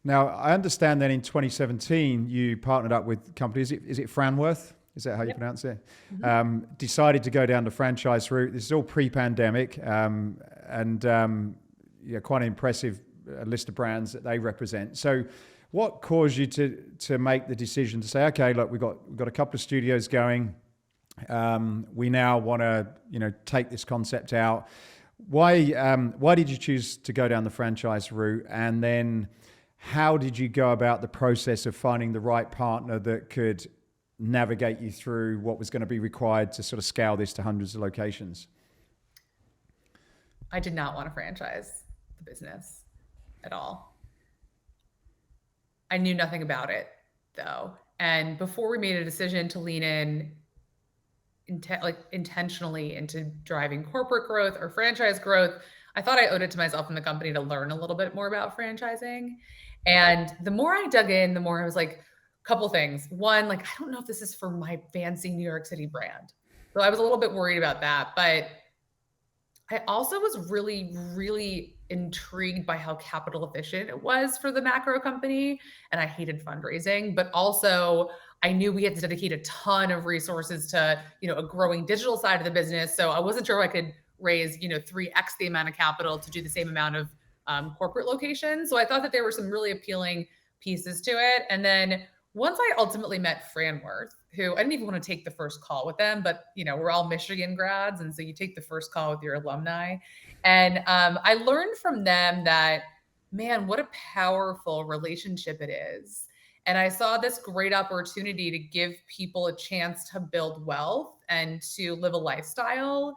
Now, I understand that in 2017, you partnered up with companies. Is it Franworth? Is that how you Yep. pronounce it? hmm Decided to go down the franchise route. This is all pre-pandemic, and yeah, quite an impressive list of brands that they represent. So, what caused you to make the decision to say, okay, look, we've got a couple of studios going. We now want to take this concept out. Why did you choose to go down the franchise route, and then how did you go about the process of finding the right partner that could navigate you through what was going to be required to sort of scale this to hundreds of locations? I did not want to franchise the business at all. I knew nothing about it though. And before we made a decision to lean in intentionally into driving corporate growth or franchise growth, I thought I owed it to myself and the company to learn a little bit more about franchising. And the more I dug in, the more I was like, couple things. One, like, I don't know if this is for my fancy New York City brand. So I was a little bit worried about that. But I also was really, really intrigued by how capital efficient it was for the macro company. And I hated fundraising, but also I knew we had to dedicate a ton of resources to, a growing digital side of the business. So I wasn't sure if I could raise, 3x the amount of capital to do the same amount of corporate locations. So I thought that there were some really appealing pieces to it. And then once I ultimately met Franworth, who I didn't even want to take the first call with them, but we're all Michigan grads, and so you take the first call with your alumni. And I learned from them that, man, what a powerful relationship it is. And I saw this great opportunity to give people a chance to build wealth and to live a lifestyle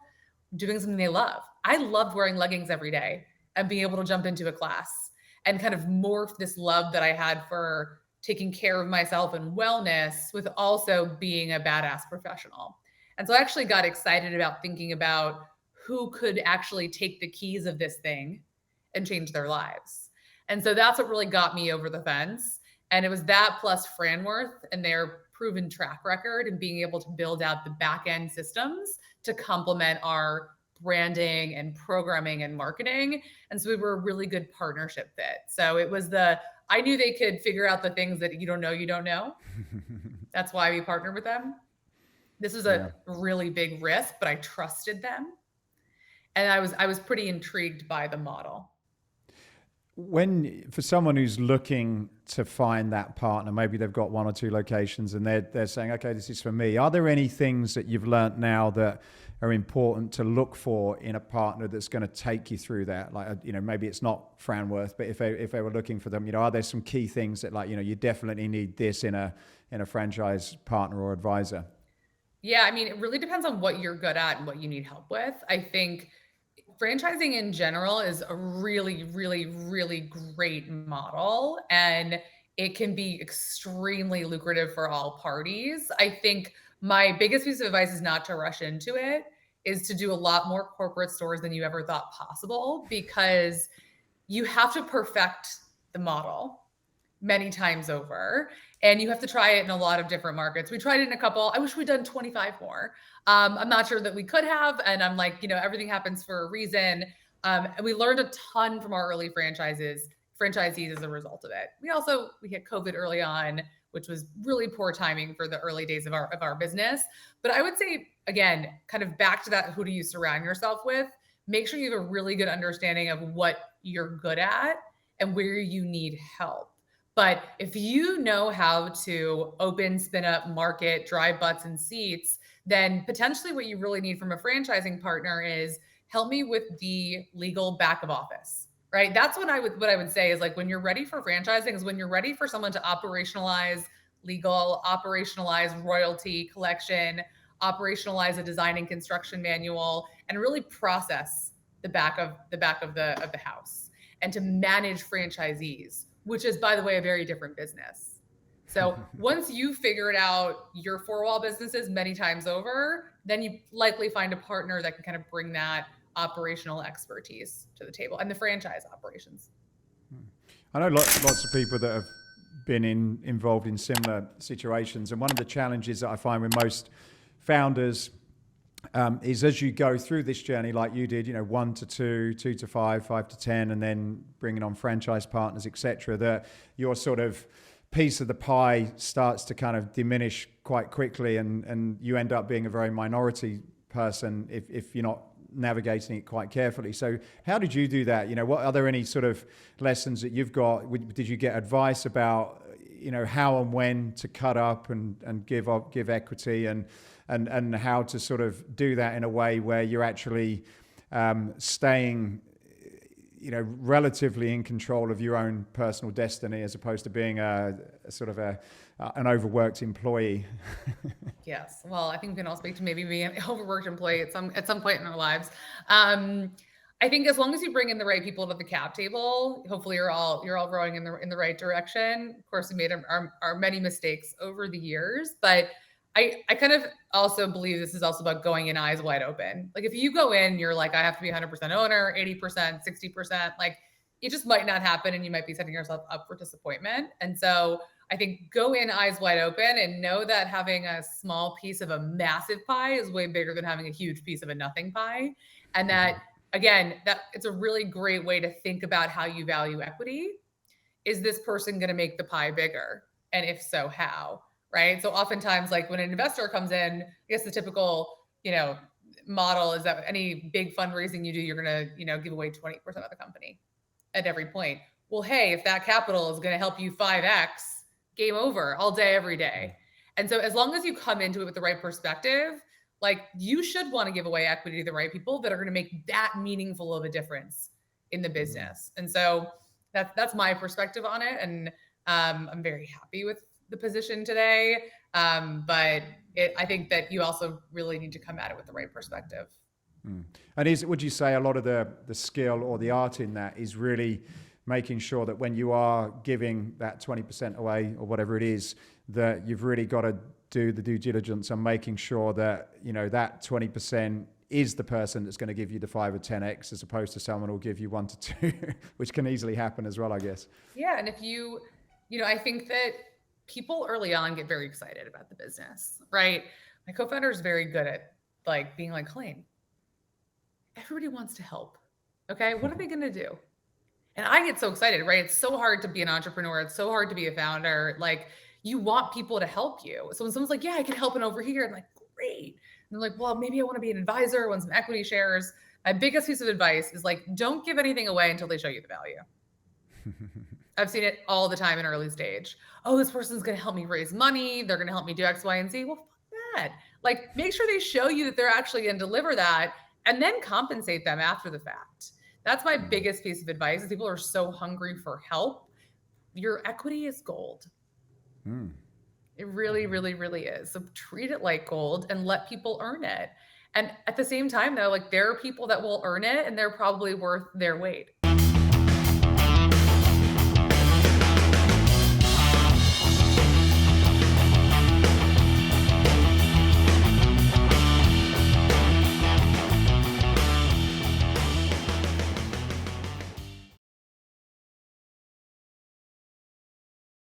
doing something they love. I loved wearing leggings every day and being able to jump into a class and kind of morph this love that I had for taking care of myself and wellness with also being a badass professional. And so I actually got excited about thinking about who could actually take the keys of this thing and change their lives. And so that's what really got me over the fence. And it was that plus Franworth and their proven track record and being able to build out the back end systems to complement our branding and programming and marketing. And so we were a really good partnership fit. So it was I knew they could figure out the things that you don't know. That's why we partnered with them. This was a really big risk, but I trusted them. And I was pretty intrigued by the model. For someone who's looking to find that partner, maybe they've got one or two locations and they're saying, okay, this is for me. Are there any things that you've learned now that are important to look for in a partner that's going to take you through that? Like, maybe it's not Franworth, but if they were looking for them, are there some key things that you definitely need this in a franchise partner or advisor? Yeah, I mean, it really depends on what you're good at and what you need help with. I think franchising in general is a really, really, really great model, and it can be extremely lucrative for all parties. I think my biggest piece of advice is not to rush into it, is to do a lot more corporate stores than you ever thought possible, because you have to perfect the model many times over. And you have to try it in a lot of different markets. We tried it in a couple. I wish we'd done 25 more. I'm not sure that we could have. And I'm like, everything happens for a reason. And we learned a ton from our early franchisees as a result of it. We hit COVID early on, which was really poor timing for the early days of our business. But I would say, again, kind of back to that, who do you surround yourself with? Make sure you have a really good understanding of what you're good at and where you need help. But if you know how to open, spin up, market, drive butts and seats, then potentially what you really need from a franchising partner is help me with the legal back of office, right? That's what I would say is, like, when you're ready for franchising is when you're ready for someone to operationalize legal, operationalize royalty collection, operationalize a design and construction manual, and really process the back of the house, and to manage franchisees, which is, by the way, a very different business. So once you figured out your four-wall businesses many times over, then you likely find a partner that can kind of bring that operational expertise to the table and the franchise operations. I know lots of people that have been involved in similar situations. And one of the challenges that I find with most founders is as you go through this journey, like you did, 1 to 2, 2 to 5, 5 to 10, and then bringing on franchise partners, etc., that your sort of piece of the pie starts to kind of diminish quite quickly, and you end up being a very minority person if you're not navigating it quite carefully. So how did you do that? What are there any sort of lessons that you've got? Did you get advice about how and when to cut up and give equity, and how to sort of do that in a way where you're actually staying relatively in control of your own personal destiny, as opposed to being a sort of an overworked employee? Yes. Well, I think we can all speak to maybe being an overworked employee at some point in our lives. I think as long as you bring in the right people to the cap table, hopefully you're all rowing in the right direction. Of course, we made our many mistakes over the years, but I kind of also believe this is also about going in eyes wide open. Like if you go in, you're like, I have to be 100% owner, 80%, 60%, like it just might not happen, and you might be setting yourself up for disappointment. And so I think go in eyes wide open and know that having a small piece of a massive pie is way bigger than having a huge piece of a nothing pie. And that, again, that it's a really great way to think about how you value equity. Is this person going to make the pie bigger? And if so, how? Right? So oftentimes, like when an investor comes in, I guess the typical, model is that any big fundraising you do, you're going to, give away 20% of the company at every point. Well, hey, if that capital is going to help you 5x, game over all day, every day. And so as long as you come into it with the right perspective, like you should want to give away equity to the right people that are going to make that meaningful of a difference in the business. And so that's my perspective on it. And I'm very happy with the position today. But I think that you also really need to come at it with the right perspective. And would you say a lot of the skill or the art in that is really making sure that when you are giving that 20% away or whatever it is, that you've really got to do the due diligence on making sure that, that 20% is the person that's going to give you the 5 or 10x, as opposed to someone who will give you 1 to 2, which can easily happen as well, I guess. Yeah. And if I think that people early on get very excited about the business, right? My co-founder is very good at being like, Helaine, everybody wants to help. Okay. What are they going to do? And I get so excited, right? It's so hard to be an entrepreneur. It's so hard to be a founder. Like you want people to help you. So when someone's like, yeah, I can help in over here, I'm like, great. And they're like, well, maybe I want to be an advisor, I want some equity shares. My biggest piece of advice is like, don't give anything away until they show you the value. I've seen it all the time in early stage. Oh, this person's going to help me raise money. They're going to help me do X, Y, and Z. Well, fuck that. Like make sure they show you that they're actually going to deliver that, and then compensate them after the fact. That's my biggest piece of advice. Is people are so hungry for help. Your equity is gold. It really, really, really is. So treat it like gold and let people earn it. And at the same time, though, like there are people that will earn it and they're probably worth their weight.